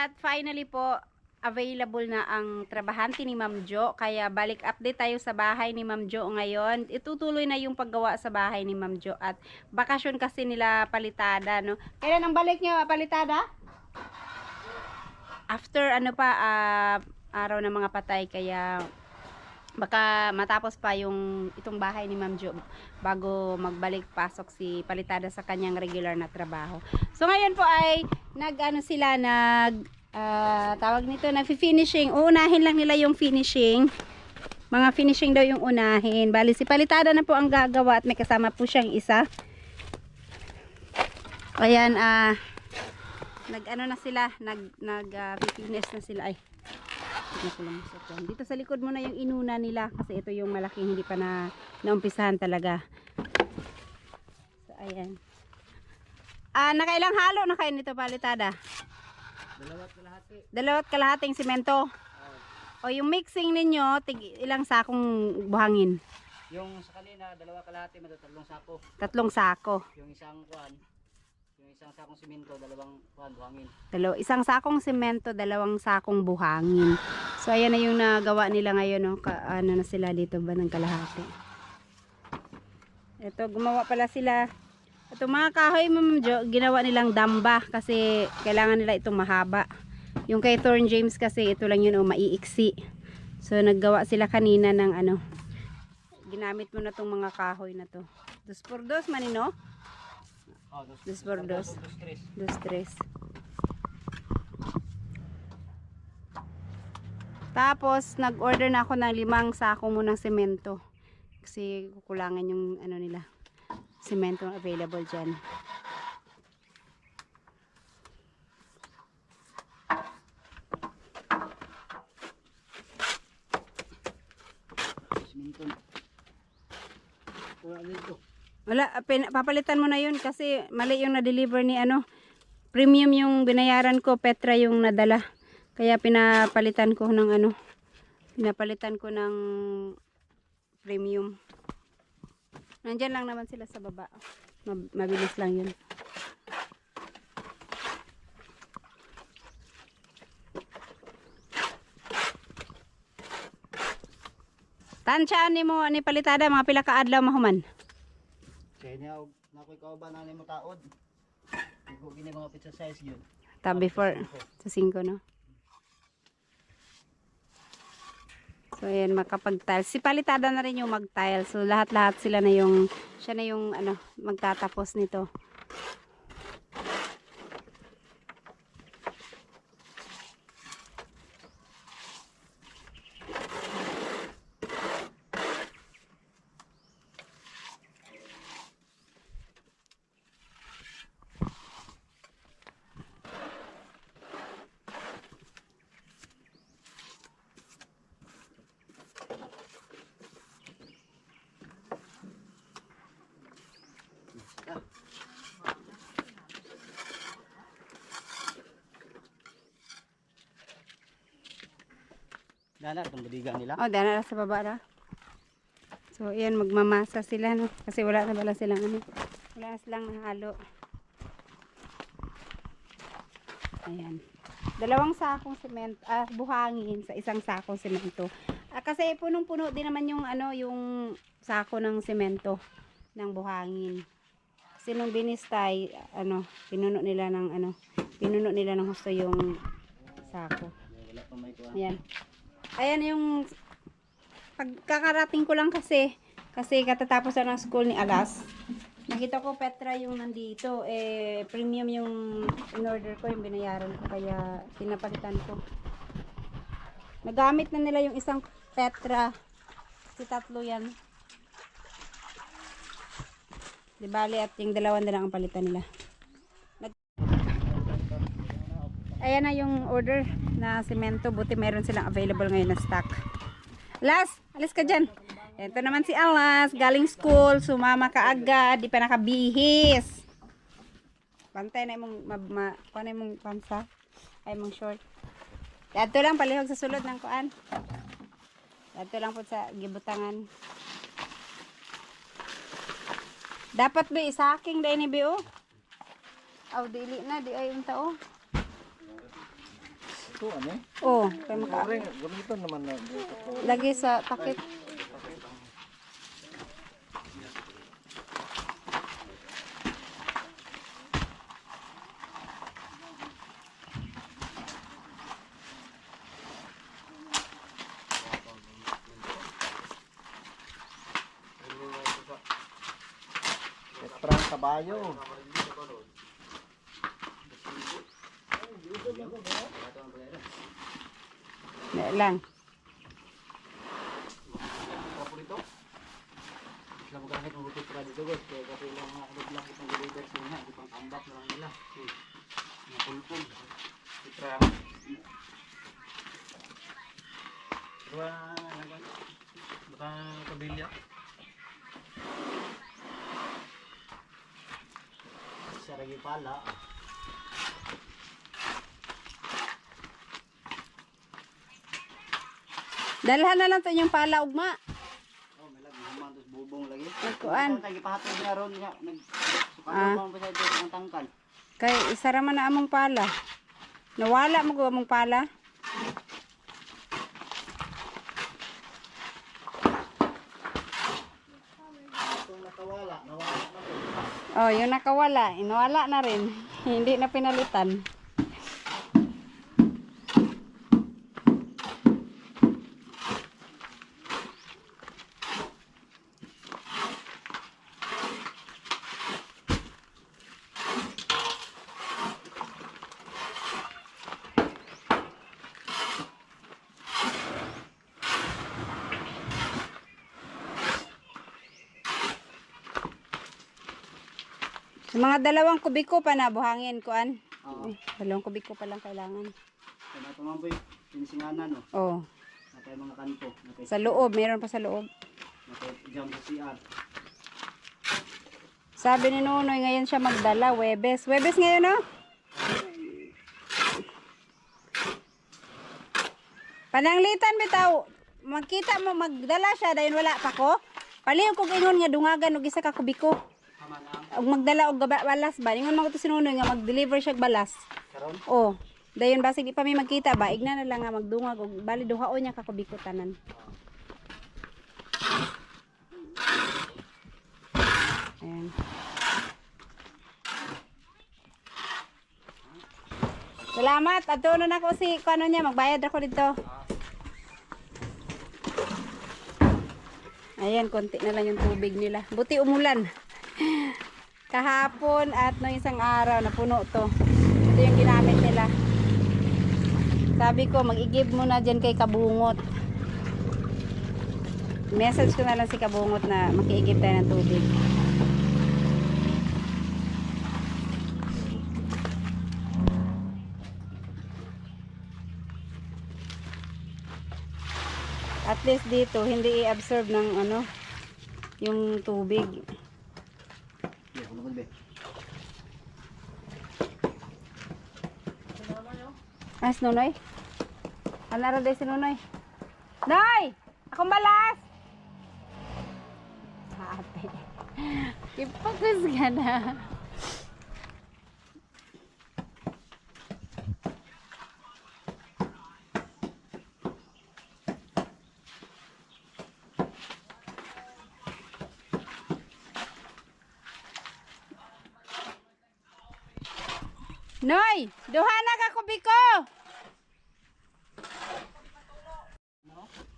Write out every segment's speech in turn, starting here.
At finally po, available na ang trabahante ni Ma'am Jo. Kaya balik update tayo sa bahay ni Ma'am Jo ngayon. Itutuloy na yung paggawa sa bahay ni Ma'am Jo. At bakasyon kasi nila Palitada, no? Kailan ang balik nyo, Palitada? After ano pa, araw ng mga patay. Kaya baka matapos pa yung itong bahay ni Ma'am Jo bago magbalik pasok si Palitada sa kanyang regular na trabaho. So ngayon po ay tawag nito, nagfi-finishing. Uunahin lang nila yung finishing. Mga finishing daw yung unahin. Bali si Palitada na po ang gagawa at may kasama po siyang isa. Ayan, finish na sila. Ay, dito sa likod mo na yung inuna nila kasi ito yung malaking hindi pa naumpisahan talaga. So ayan. Nakailang halo na kayo nito, Palitada? Dalawat kalahating simento. O yung mixing ninyo, ilang sakong buhangin? Yung sa kanina, 2 kalahati, 3 sako. 3 sako. Yung isang sakong simento, 2 buhangin. Isang sakong simento, 2 sakong buhangin. So ayan na yung nagawa nila ngayon, no? Ano na sila dito ba ng kalahati. Ito, gumawa pala sila. Ito mga kahoy, Ma'am Jo, ginawa nilang damba kasi kailangan nila itong mahaba. Yung kay Thorn James kasi ito lang yun, maiiksi. So naggawa sila kanina ng ginamit mo na tong mga kahoy na to. 2x2 manino? Oh, 2x2. 2x3. Tapos nag-order na ako ng 5 sako munang semento. Kasi kukulangan yung nila. Semento available dyan. Simento. Wala, papalitan mo na yun kasi mali yung na-deliver ni premium yung binayaran ko, Petra yung nadala. Kaya pinapalitan ko ng premium. Nandyan lang naman sila sa baba. Mabilis lang yun. Tansya ni mo ni Palitada mga pila ka adlaw mahuman. Kaya niya nakoy kauban na mo taod. Igo gini mga pizza size yun. Before sa 5 no. So ayan, makapag-tile. Si Palitada na rin yung mag-tile. So lahat-lahat siya na yung magtatapos nito. Dala itong budigan nila. Oh, dala na sa baba na. So ayan, magmamasa sila no. Kasi wala na silang wala na silang nahalo. Ayan. 2 sakong semento, buhangin sa 1 sakong semento. Kasi punong-puno din naman yung yung sako ng semento ng buhangin. Kasi nung binistay, pinuno nila ng husto yung sako. Ayan. Ayan yung pagkakarating ko lang kasi katatapos na ng school ni Alas. Nakita ko Petra yung nandito, premium yung in-order ko, yung binayaran ko, kaya pinapalitan ko. Nagamit na nila yung isang Petra, si 3 yan. Di bali at yung 2 na lang ang palitan nila. Ayan na yung order na semento, buti meron silang available ngayon na stock. Alas, alis ka dyan. Ito naman si Alas, galing school, sumama ka agad, di pa nakabihis. Pantay na mong kuan na mong pansa, ay mong short. Dito lang palihog sa sulod ng kuan. Dito lang po sa gibutangan. Dapat ba isaking dai ni Bio? Aw dili na di ay unta oh. Ito, ano eh? Oh, kay maka Pare, gamitan naman na. lagi sa takip. Petrang kabayo. Na lang. Paborito? Sila magkakit ng buti para dito guys. Kaya kasi lang mga kalaglag itong deliver sa nga. Di pang tambak na lang nila. Mga pulpul. Petrang. Diba, baka kabilya. Sa ragi pala. Dalhan na lang to yung pala ugma. Oh, may lagi naman tos bubong lagi. Nagkuan. Nagipahatid na ron nga. Ah. Sukan pa sa ito ang tangkal. Kay isa ra man na among pala. Nawala mo ko among pala. Itong nakawala, nawala na po. Oh, yung nakawala, inawala na rin. Hindi na pinalitan. Sa mga 2 kubiko pa na buhangin kuan. Oo. 2 kubiko pa lang kailangan. Kaya nato man po pinisinganan no. Oh, Natay mga kanto. Natay sa loob, meron pa sa loob. Natay jam sa CR. Sabi ni Nunoy ngayon siya magdala, Webes. Webes ngayon, no? Pananglitan bitaw. Magkita mo magdala siya dahil wala pa ko. Paliw ko ingon nga dungagan og isa ka kubiko. Tama na. Og magdala og balas ba. Ingon mo ko to si Nunoy nga mag-deliver siya og balas. Karon. Oh, dayon basig di pa mi magkita ba, igna na lang nga magdungag og bali duhaon niya ka kubiko tanan. Ayan. Salamat. Adto na nako si kano niya magbayad ako dito. Ayan, konti na lang yung tubig nila. Buti umulan. Kahapon at no isang araw napuno to. Ito yung ginamit nila. Sabi ko mag-igib muna dyan kay Kabungot. Message ko na lang si Kabungot na makiigib tayo ng tubig. At least dito hindi i-absorb ng ano yung tubig. Yeah, kulungan be. As Nunoy. Anara day si Nunoy. Noy! Akong balas! Ate. Ipagus ka na. Noy! Duha na ka kubiko!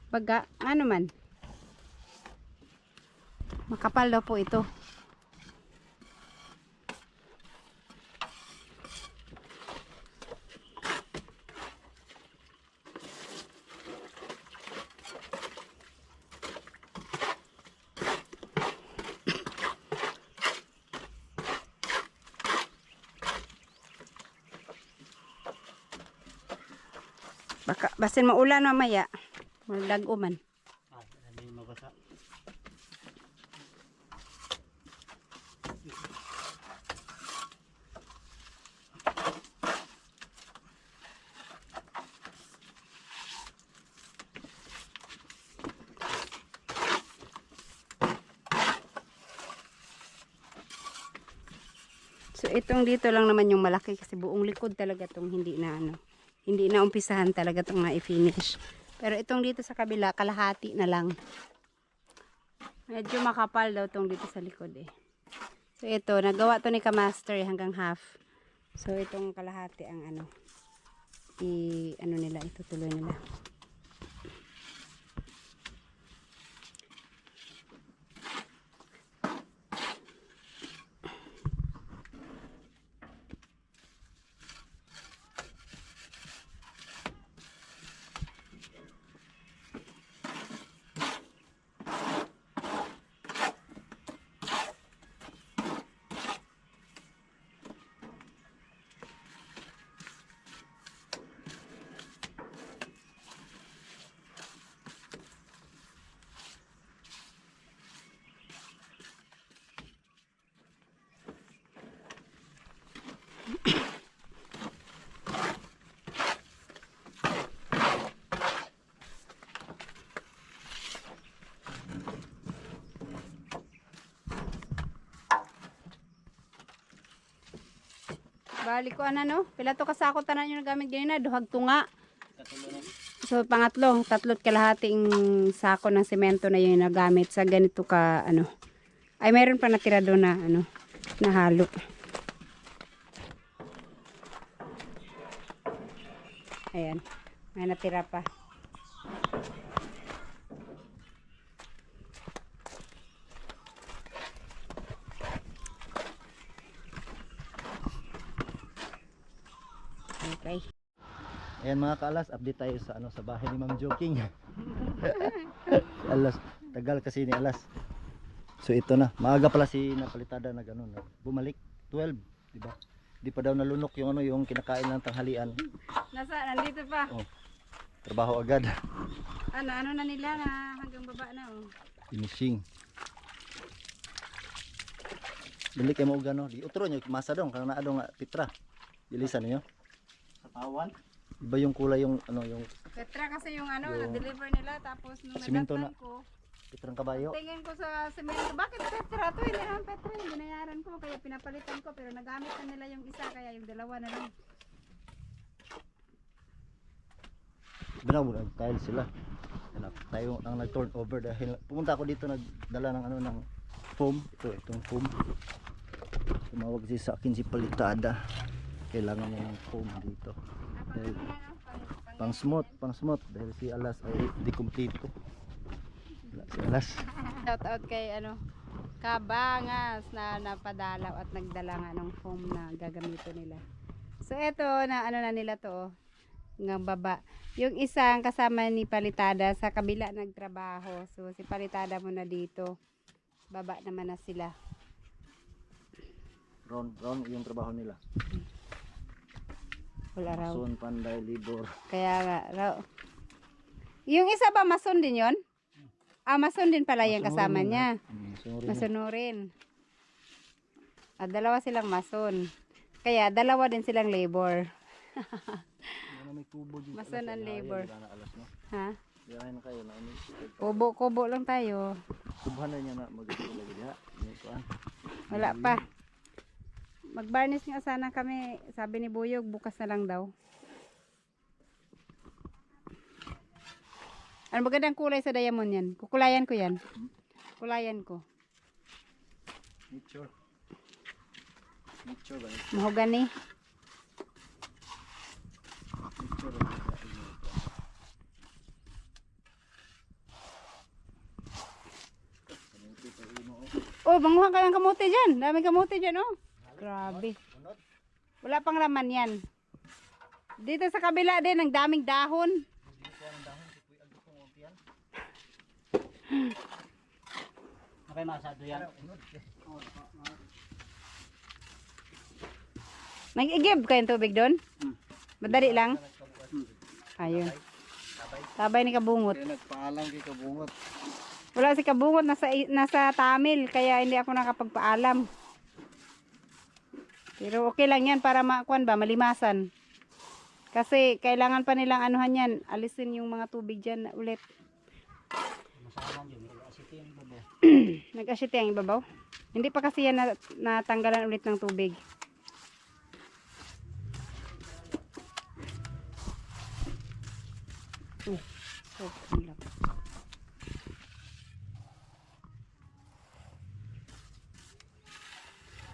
Pagka, ano man? Makapal daw po ito. Baka, basin maulan mamaya. Magdago man. Ah, hindi mabasa. So itong dito lang naman yung malaki kasi buong likod talaga tong hindi na ano. Hindi na umpisahan talaga itong na-finish. Pero itong dito sa kabila, kalahati na lang. Medyo makapal daw itong dito sa likod eh. So ito, nagawa to ni Kamaster hanggang half. So itong kalahati ang ano, ano nila, itutuloy nila. Balik ko ano, pila to kasako tanan yung nagamit ganina, duhag tunga. So pangatlo, tatlot kalahating sako ng semento na yung nagamit sa ganito ka ano. Ay mayroon pa natira doon na ano, na halo. Ayan, may natira pa. Okay. Ayan mga kaalas, update tayo sa ano sa bahay ni Ma'am Joking. Alas, tagal kasi ni Alas. So ito na, maaga pala si Napalitada na gano'n, bumalik 12, di ba? Di pa daw nalunok yung ano, yung kinakain ng tanghalian. Nandito pa. Oh. Trabaho agad. Ano na nila na hanggang baba na oh. Finishing. Dili kay mo gano, di utro nyo masa dong kana naa dong nga pitra. Dilisan niyo. Katawan. Iba yung kulay yung ano yung Petra kasi yung ano, Yung na-deliver nila tapos nung simento nadatnan na. ko, pitrang kabayo. tingin ko sa semento, bakit Petra to? Hindi naman Petra, yung binayaran ko, kaya pinapalitan ko, pero nagamit na nila yung isa, kaya yung dalawa na lang. Binaw nag-tile sila. Anak, tayo ang nag-turn over dahil pumunta ako dito nagdala ng ano ng foam. Itong foam. Tumawag si sa akin si Palitada. Kailangan niya ng foam dito. Dahil pang smooth dahil si Alas ay di kompleto. Si Alas. Shout out kay ano, Kabangas na napadalaw at nagdala nga ng foam na gagamitin nila. So eto na ano na nila to, ng baba. Yung isang kasama ni Palitada sa kabila nagtrabaho. So si Palitada muna dito. Baba naman na sila. Round yung trabaho nila. Wala raw. Mason, Panday, Libor. Kaya nga raw. Yung isa ba mason din yon? Ah, mason din pala yung kasama niya. Masunurin. Dalawa silang mason. Kaya dalawa din silang labor. May kubo dito. Mason and labor. Alas, no? Ha? Biyahin na kayo na ini. Kubo lang tayo. Subhan na niya na magiging lagi diha. Wala pa. Mag-varnish nga sana kami. Sabi ni Buyog, bukas na lang daw. Ano magandang kulay sa diamond yan? Kukulayan ko yan. Kulayan ko. Nature ba? Mahogany. Nature. Oh, manguha ka ng kamote dyan. Dami kamote dyan, oh. Grabe. Wala pang laman yan. Dito sa kabila din, ang daming dahon. Okay, masado yan. Nag-igib kayong tubig doon? Madali lang. Ayun. Tabay ni Kabungot. Nagpaalam kay Kabungot. Wala si Kabungot, nasa Tamil, kaya hindi ako nakapagpaalam. Pero okay lang yan para makuan ba, malimasan. Kasi kailangan pa nilang anuhan yan, alisin yung mga tubig dyan ulit. Masawang yun, nag-asiti yung babaw. Nag-asiti ang ibabaw? Hindi pa kasi yan natanggalan ulit ng tubig. Sobrang laki.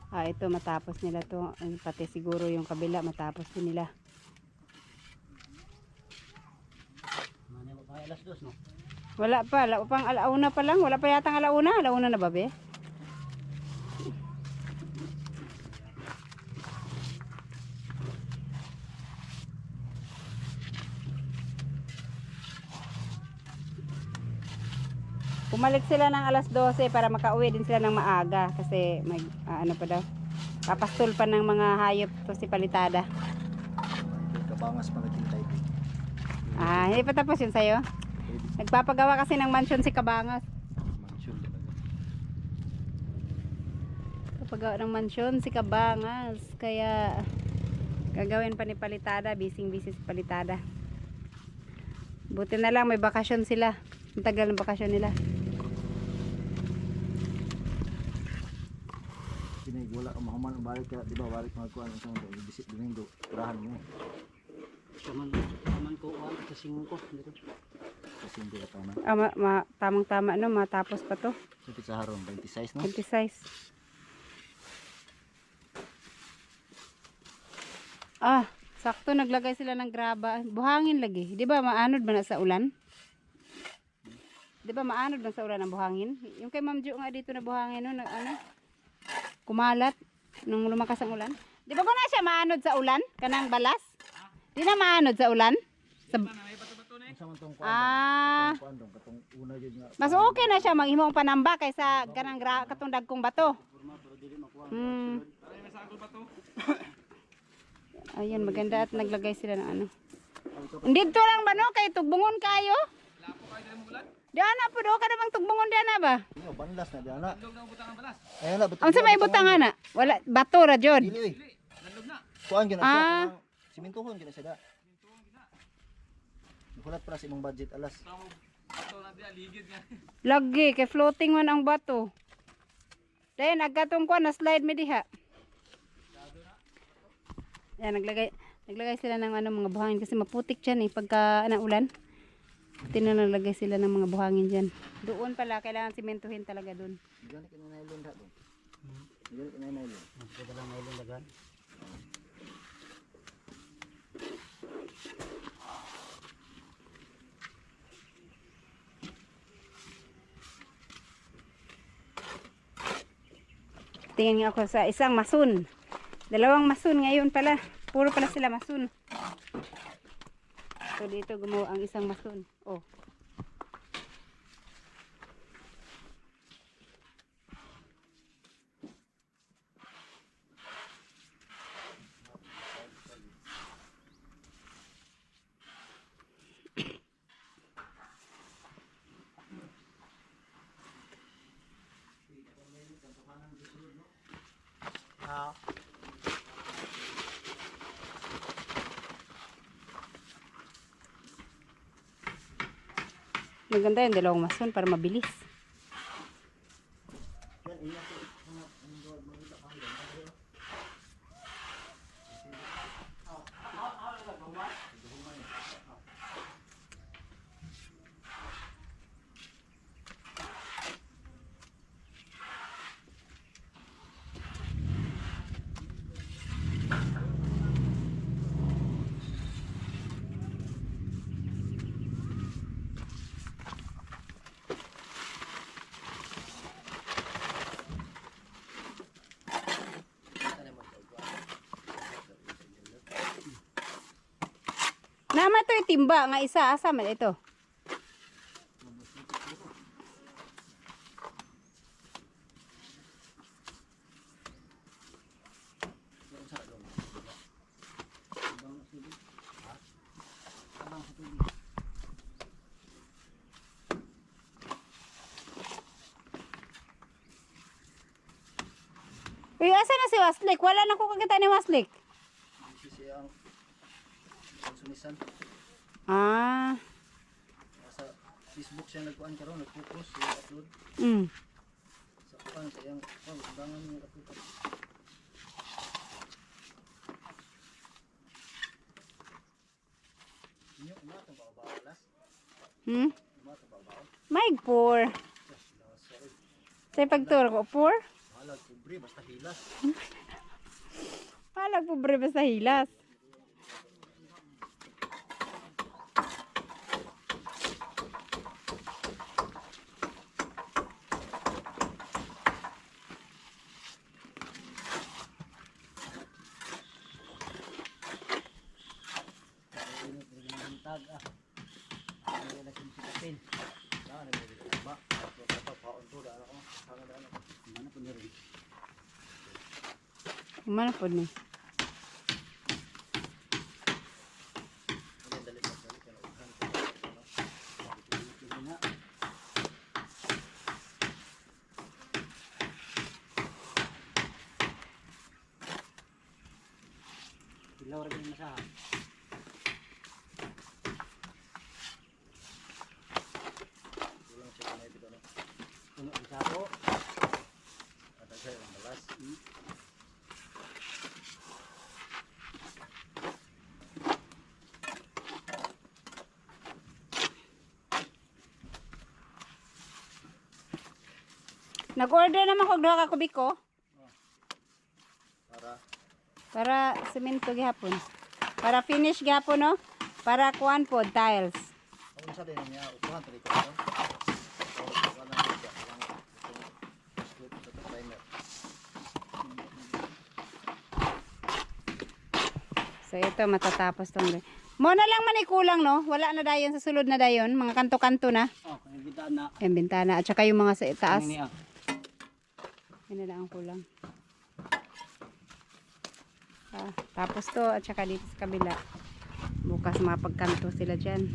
Ito matapos nila to. Pati siguro yung kabila matapos din nila. Mani mo pa alas 2 no. Wala pang alauna pa lang. Wala pa yatang alauna. Alauna na ba, be? Pumalik sila ng alas 12 para makauwi din sila ng maaga kasi may ano pa daw. Papastol pa ng mga hayop to si Palitada. Kay Kabangas pa naghintay. Hindi pa tapos yun sa'yo? Nagpapagawa kasi ng mansion si Kabangas. Mansion talaga. Papagawa ng mansion si Kabangas. Kaya gagawin pa ni Palitada. Busy si Palitada. Buti na lang may bakasyon sila. Ang tagal ng bakasyon nila. Kini wala ka mahuman ang balik ka, di ba? Balik magkuhan ang isang visit Domingo. Turahan mo. Kaman ko uwan sa singko dito. Kasi hindi ka tama. Tamang-tama no, matapos pa to. Sapit sa harong, 26 no? 26. Sakto naglagay sila ng graba. Buhangin lagi. Di ba maanod ba na sa ulan? Di ba maanod na sa ulan ang buhangin? Yung kay Ma'am Jo nga dito na buhangin no, kumalat nung lumakas ang ulan. Di ba ko na siya maanod sa ulan? Kanang balas? Di na maanod sa ulan? Katong una yun nga. Mas okay na siya maghimong panamba kaysa ganang katong dagkong bato. Ayun, maganda at naglagay sila ng ano. Dito lang ba no? Kay tugbungon kayo? Diana po do ka namang tugbungon diana ba? Iyo, banlas na diana. Ayun na, Ang sa may butang na? Wala, bato ra jod. Dili, kuan gyud na siya. Simintuhon gyud na siya da. Hulat para sa imong budget alas. Lagi kay floating man ang bato. Dayon agkatong kuan na slide mi diha. Yan naglagay sila ng ano mga buhangin kasi maputik diyan pagka ulan. Tinalagay sila ng mga buhangin diyan. Doon pala kailangan simentuhin talaga doon. Diyan ka na nylon da doon. Diyan ka na nylon. Pwede lang nylon dagan. Tingin nga ako sa isang masun. Dalawang masun ngayon pala. Puro pala sila masun. So dito gumawa ang isang masun. Oh. Maganda yung dalawang mason para mabilis. Nama to timba nga isa asa man ito. Uy, asa na si Waslik? Wala na ko kakita ni Waslik. Siya ang sumisan. Sa Facebook siya nagkuan karon, nag-focus siya upload. Sa kuan sa iyang ubangan ng upload. Inyo na to ba balas? Hmm? May pour. Sa pagturo ko, pour? Halag pobre basta hilas. Halag pobre basta hilas. Tag ah. Ano na kinsipatin. Ba, ito paon to daan ako. Mana pun rin. Mana po ni? Ilaw rin yung masaha. Kulang siya na ito no. Puno ang sako. Ada saya ang balas. Nag-order naman kog duha ka kubiko Para para semento gihapon. Para finish gihapon no. Para kuan pod tiles. ang isa din niya upuhan tali ko no. So na siya lang scoop sa timer. So ito matatapos tong. Mo na lang man kulang no. Wala na dayon sa sulod na dayon, mga kanto-kanto na. Oh, kaya bitaan na. Yung bintana at saka yung mga sa taas. Ano niya? Yan na lang ang kulang. Tapos to at saka dito sa kabila. Bukas mapagkanto sila dyan.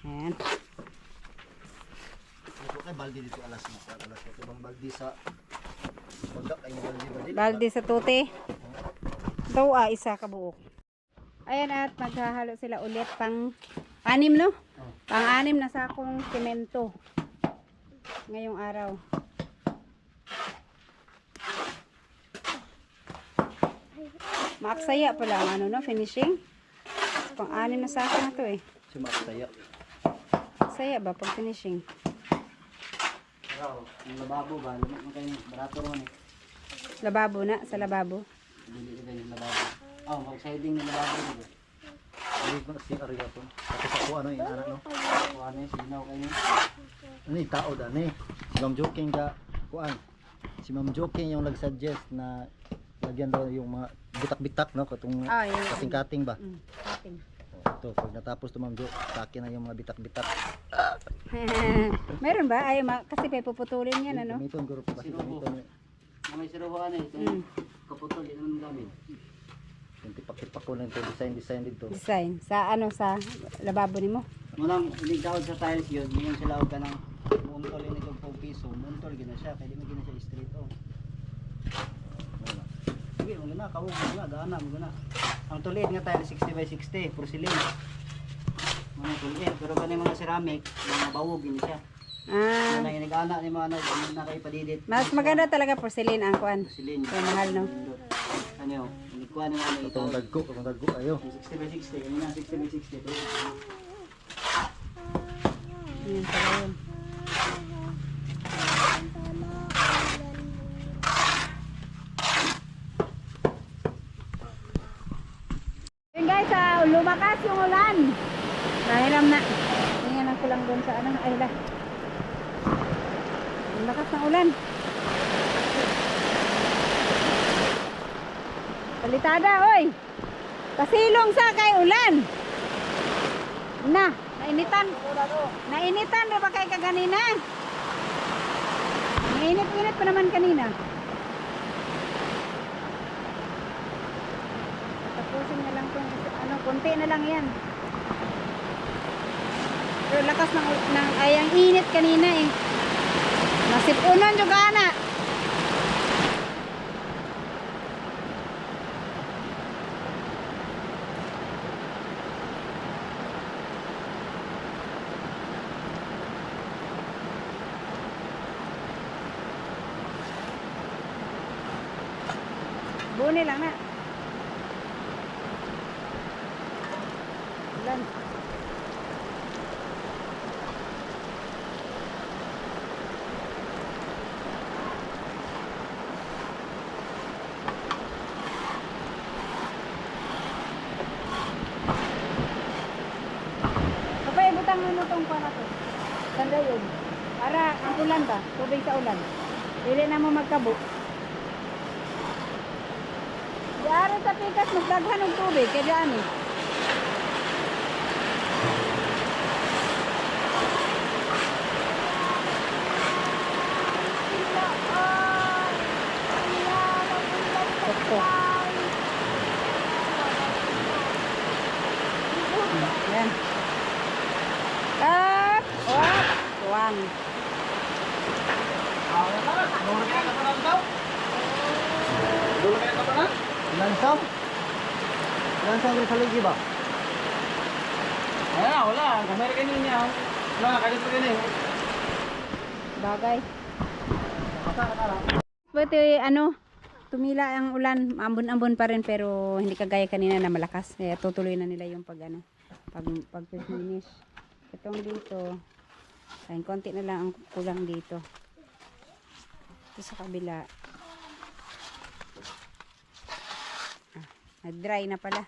Ayan. Ito kay baldi dito alas na. Alas ko bang baldi sa pagdak ay baldi. Balde sa tute. Daw isa kabuok. Ayan at maghahalo sila ulit pang anim no? Pang anim na sakong semento. Ngayong araw. Maaksaya pala ang ano no, finishing. Pang anim na sako na to eh. Si Maksaya. Saya ba pag finishing? Pero, yung lababo ba? Lumit mo kayo. Barato ron eh. Lababo na, sa lababo. Hindi ko yung lababo. Oh, mag-siding ng lababo dito. Ay ko si Arya po. Tapos ako ano yung anak no. Kung ano yung sinaw kayo. Ano yung tao da ni. Si Ma'am Joking ka kuan. Si Ma'am Joking yung nag-suggest na lagyan daw yung mga bitak-bitak no katong Ah, yun. kating-kating ba. Cutting. Ito, pag natapos to Ma'am Jo, takin na yung mga bitak-bitak. Meron ba? Ay, kasi may puputulin yan ano? Gamiton, guro pa kasi Sinubo. gamiton. May sinubuhan eh. Mm. Kaputol, di naman gamit. Yung tipak-tipak ko lang ito, design dito. Design. Sa ano, sa lababo ni mo? Munang iligtawad sa tiles yun, yung sila ka ng muntol yun itong 4 piso. Muntol gina siya, kaya di mo gina siya straight oh. Wala. Sige, mo gina, kawag mo gina, daan na mo gina. Ang tuliit nga tile 60 by 60, porcelain. Mga tuliit, pero ganun mga ceramic, mga bawog gina siya. Ah, Ano yung nag-ana ni mga nakaipadidit. mas maganda talaga porcelain ang kuan. Porcelain. Kaya mahal no? Ano yun, nagkuha ng ano Itong ito. dagko ayo. 60 by 60, yun nga 60 by 60. Yan pala yun. Yun guys, lumakas yung ulan. Nahiram na. Tingnan ko lang doon sa ano. Ay la. Ang lakas ng ulan. Palitada, oy. Pasilong sa kay ulan. Na, nainitan. Nainitan na ba kay kaganina? Nainit-init pa naman kanina. Tapusin na lang tong ano, konti na lang yan. Pero lakas ng ay ang init kanina eh. Masipunan juga na. Buni lang na. Ulan. Kapag ibutang mo itong pa na to. Sanda yun. Para ang ulan ba? Tubig sa ulan. Dili na mo magkabo. Diari sa pikas magdaghan ng tubig. Kaya diyan eh. Ito. Ayan. Up! Up! Tuwang. Lansam? Lansam rin sa ligi ba? Wala. Kamera kayo niya. Wala, kayo pa rin eh. Bagay. Buti ano, tumila ang ulan, ambon-ambon pa rin pero hindi kagaya kanina na malakas. Kaya tutuloy na nila yung pag-finish. Itong dito, ayun, konti na lang ang kulang dito. Ito sa kabila. Nag-dry na pala.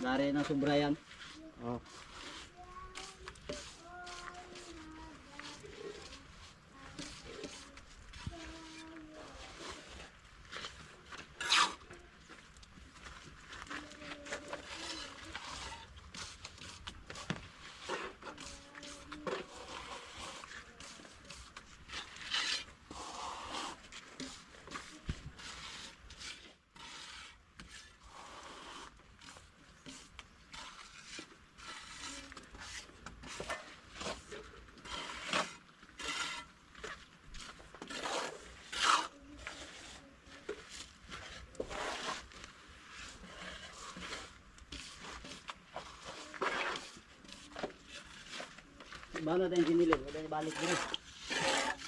Dari na sobra yan. Oh. Bano tayong sinilid? Wala yung balik din.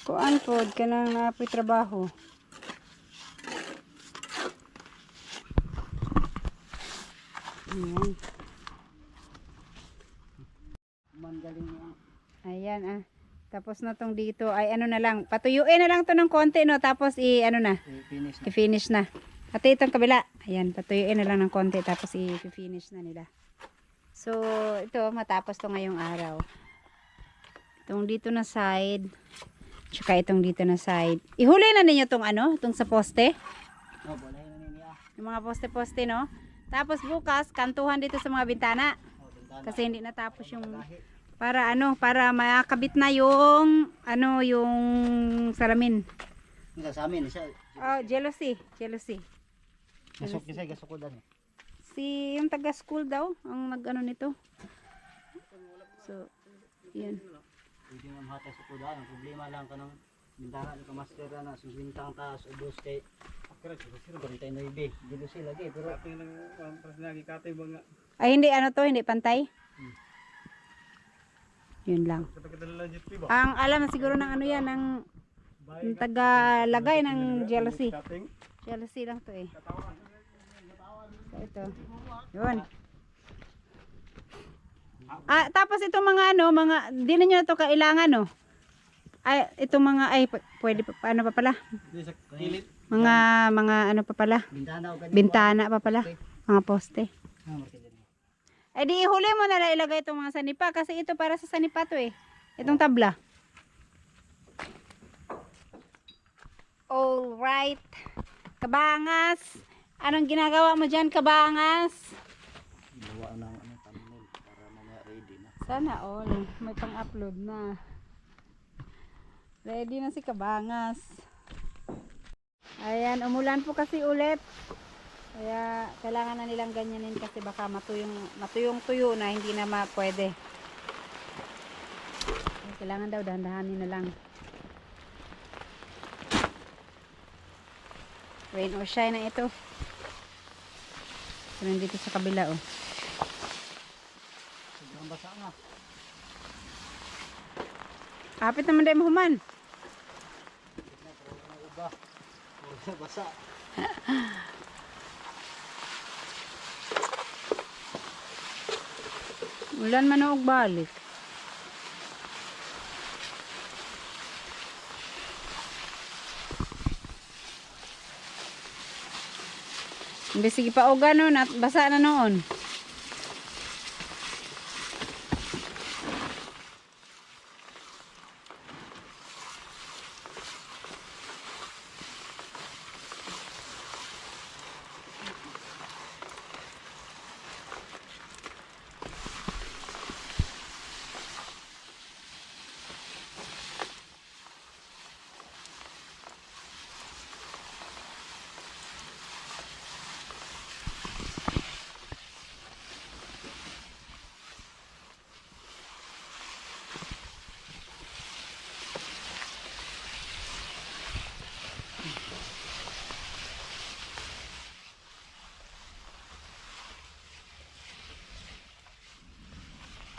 Kuan pod ka nang napoy trabaho. Ayan. Mangaling mo. Ayan ah. Tapos na tong dito ay ano na lang. Patuyuin na lang to ng konti no. Tapos ano na. Finish na. I-finish na. Pati itong kabila. Ayan. Patuyuin na lang ng konti. Tapos i-finish na nila. So ito matapos to ngayong araw. Itong dito na side. Tsaka itong dito na side. Ihuli na ninyo tong ano. Itong sa poste. Oh, boleh na niya. Yung mga poste-poste no. Tapos bukas kantuhan dito sa mga bintana. Oh, bintana. Kasi hindi natapos yung para ano, para makabit na yung ano, yung salamin. Hindi sa amin siya. Oh, jealousy. Gasok kasi gasok ko dan. Si yung taga school daw ang nag-ano nito. So, yan. Hindi man hata sa kuda, ang problema lang kanang bintana ni master na suswintang taas ubos kay akira siguro bantay na ibe. Dilo sila lagi pero ating lang pas lagi katay mga. Ay hindi ano to, hindi pantay. Yun lang. Ang alam na siguro ng ano yan, ng taga lagay ng jealousy. Jealousy lang to eh. So ito. Yun. Tapos itong mga ano, mga di na nyo na to kailangan no. Ay, itong mga ay pwede pa paano pa pala? Dito sa kilid. Mga ano pa pala? Bintana o ganyan. Bintana pa pala. Mga poste. Ah, martilyo. Eh di huli mo na lang ilagay itong mga sanipa kasi ito para sa sanipa to eh. Itong tabla. All right. Kabangas. Anong ginagawa mo diyan, Kabangas? Gawa ng ano, thumbnail para mamaya ready na. Sana all. May pang-upload na. Ready na si Kabangas. Ayan, umulan po kasi ulit. Kaya kailangan na nilang ganyanin kasi baka matuyong tuyo na hindi na pwede. Kailangan daw dahan-dahanin na lang. Rain or shine na ito. So, nandito sa kabila oh. Sobrang basa na. Kapit naman dahil mahuman. Iba. Puro basa. Ulan man og balik. Imbes sige pa og ano, basa na noon.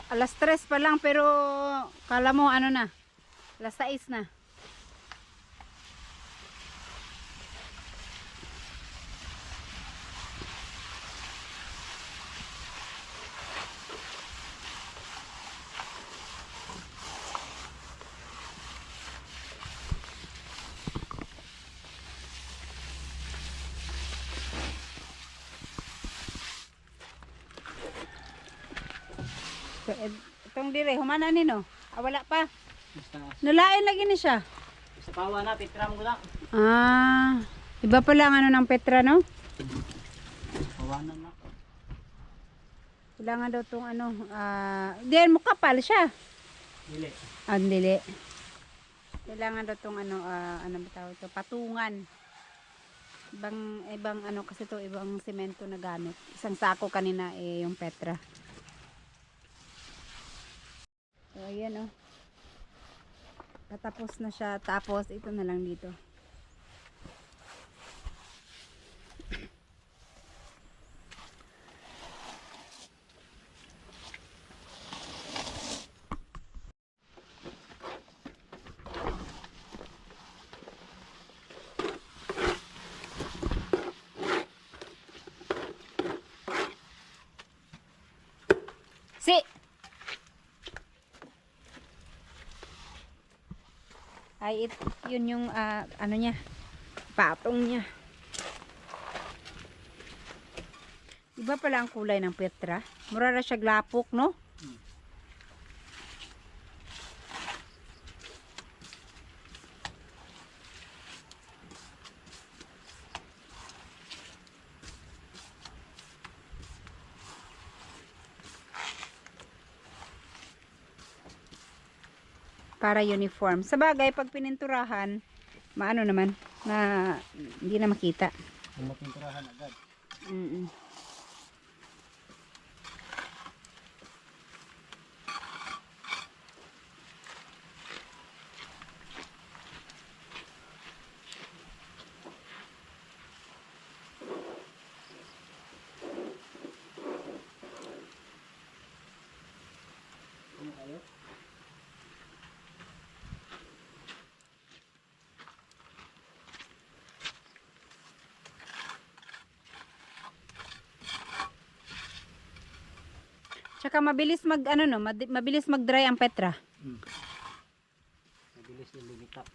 Alas 3 pa lang pero kala mo ano na. Alas 6 na. Itong dire, humana ni no? Wala pa. Basta Nalain lagi ni siya. sa pawa na, pitram ko lang. Iba pala ang ano ng Petra no? Pawanan na. Kailangan daw tong ano, diyan mo kapal siya. Dili. Dili. Kailangan daw tong ano, ano ba tawag ito? Patungan. Ibang ano kasi to, ibang semento na gamit. Isang sako kanina yung Petra. So, ayan oh. Tatapos na siya. Tapos, ito na lang dito. Ay, yun yung ano niya, patong niya. Iba pala ang kulay ng Petra. Mura na siya glapok, no? Para uniform. Sa bagay, pag pininturahan, maano naman, na hindi na makita. Kung mapinturahan agad. Tsaka mabilis mag ano no, mabilis mag-dry ang Petra. Mabilis yung limita.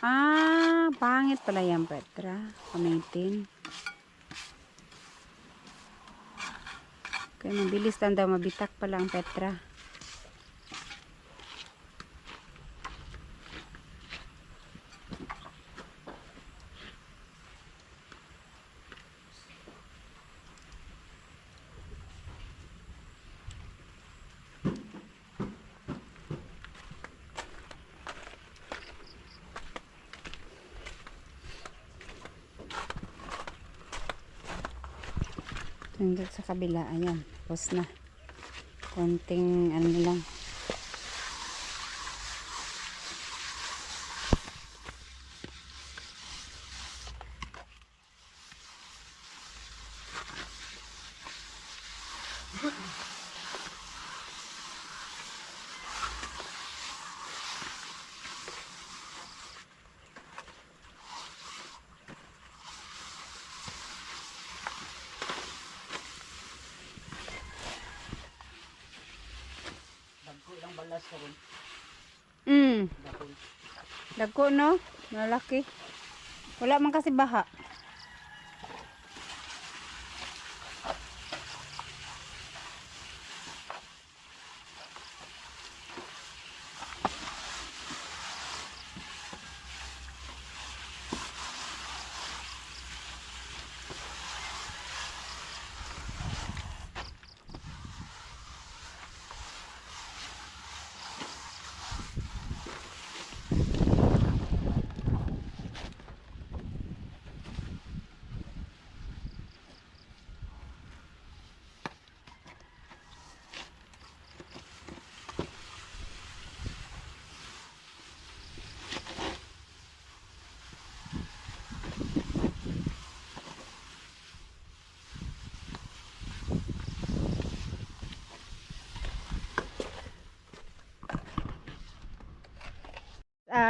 Ah, pangit pala yung Petra. Pamitin. Kaya mabilis lang daw mabitak pala ang Petra. Tundot sa kabila, ayan, tapos na. Konting ano lang. Dagko ilang balas ka ron. Dagko. Dagko no? Malaki. Wala man kasi baha.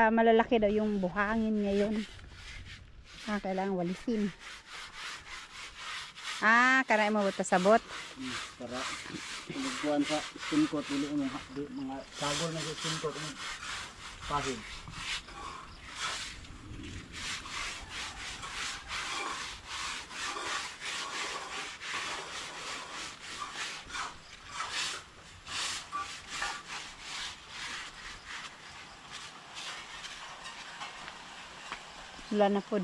Malalaki daw yung buhangin ngayon. Kailangan walisin. Kanay mo buta sabot. Para pagkuhan sa skin coat dili mga sagol na sa skin coat ng pahid. Wala na pod.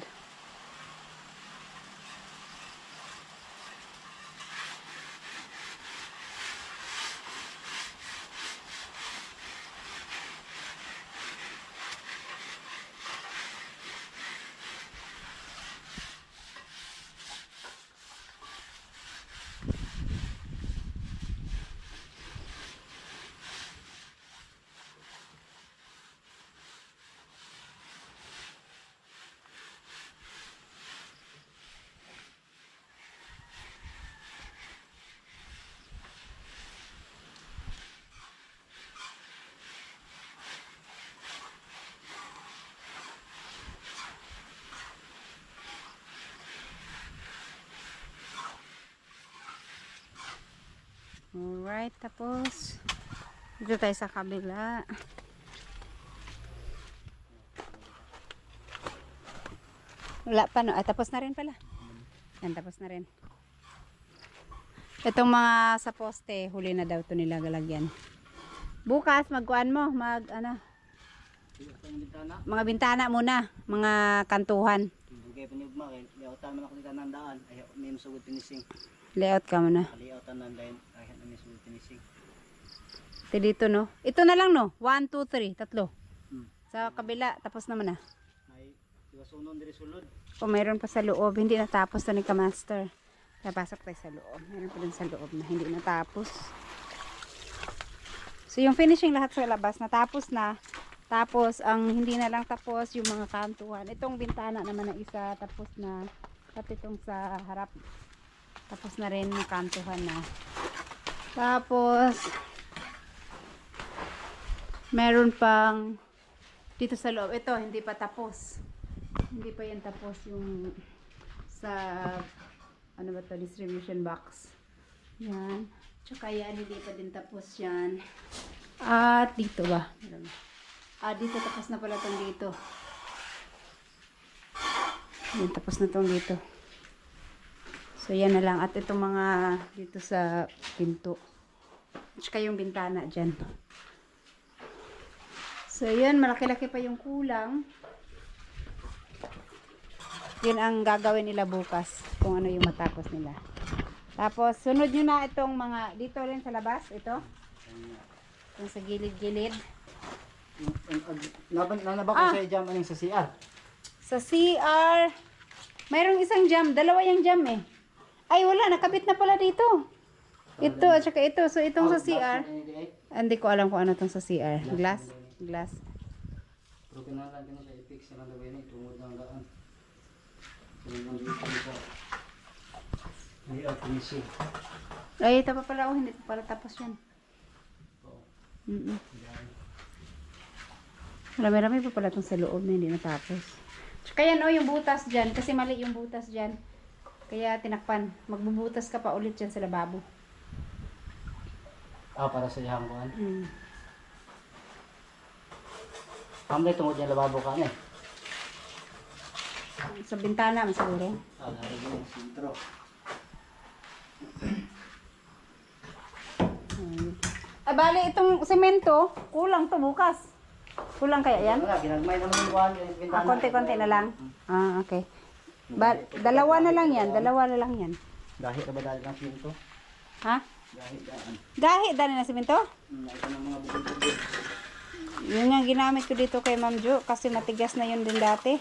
Alright, tapos dito tayo sa kabila. Wala pa no? Tapos na rin pala. Yan, tapos na rin. Itong mga sa poste, huli na daw to nila galagyan. Bukas, magkuhan mo, mga bintana muna, mga kantuhan. Okay, panyugma kay layoutan man ako dito ng daan. Ay may masugod finishing. Layout ka muna. Layoutan ng daan ay may masugod finishing. Ito dito no. Ito na lang no. 1, 2, 3, tatlo. Sa kabila, tapos naman na. Ay iwasunon diri sulod. O mayroon pa sa loob, hindi natapos na ni Kamaster. Kaya pasok tayo sa loob. Mayroon pa dun sa loob na hindi natapos. So yung finishing lahat sa labas natapos na. Tapos ang hindi na lang tapos yung mga kantuhan. Itong bintana naman na isa tapos na. Pati itong sa harap. Tapos na rin yung kantuhan na. Tapos meron pang dito sa loob. Ito hindi pa tapos. Hindi pa yan tapos yung sa ano ba to, distribution box. Yan. Tsaka yan, hindi pa din tapos yan. At dito ba? Dito tapos na pala tong dito. Yan, tapos na tong dito. So yan na lang. At itong mga dito sa pinto. Tsaka yung bintana dyan. So yan, malaki-laki pa yung kulang. Yun ang gagawin nila bukas. Kung ano yung matapos nila. Tapos sunod nyo na itong mga dito rin sa labas. Ito. Yung sa gilid-gilid. Nanaba ko sa jam anong sa CR. Sa CR, mayroong isang jam. Dalawa yung jam eh. Ay, wala. Nakabit na pala dito. Ito, at saka ito. So, itong sa CR. Hindi ko alam kung ano itong sa CR. Glass. Glass. Pero kinalang din sa i-fix na lang daw yun. Tungod ng daan. So, yung nandito sa layout finishing. Ay, ito pa pala. Oh, hindi pa pala tapos yan. Marami-rami pa pala itong sa loob na hindi natapos. Tsaka yan o, yung butas dyan. Kasi mali yung butas dyan. Kaya tinakpan. Magbubutas ka pa ulit dyan sa lababo. Para sa ihang kuhan. Hmm. Pamlay tungod yung lababo ka na eh. Sa bintana, siguro. Lari yung sintro. Ay, bali, itong semento, kulang to bukas. Kulang kaya yan? Wala, ginagmay naman yung kuhan. Konti-konti na lang. Okay. Dalawa na lang yan. Dalawa na lang yan. Dahil na ba dahil ng pinto? Ha? Dahil daan. Gahi, dali na semento? Ito ng mga bukod-bukod. Yun nga ginamit ko dito kay Ma'am Jo kasi matigas na yun din dati.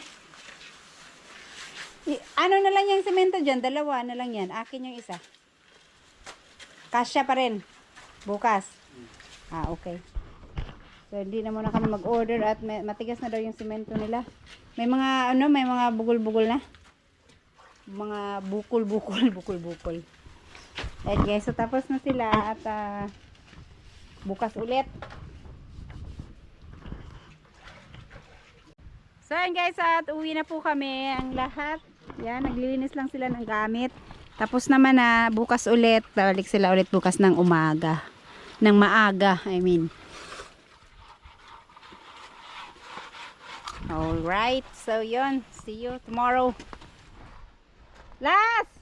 Ano na lang yung semento dyan? Dalawa na lang yan. Akin yung isa. Kasya pa rin. Bukas. Okay. So, hindi na muna kami mag-order at matigas na daw yung semento nila. May mga, may mga bugol-bugol na. Mga bukol-bukol. Right guys, so tapos na sila at bukas ulit. So yan guys, at uwi na po kami ang lahat. Yan, naglilinis lang sila ng gamit. Tapos naman na bukas ulit, balik sila ulit bukas ng umaga. Ng maaga, I mean. Alright, so yun. See you tomorrow. Last!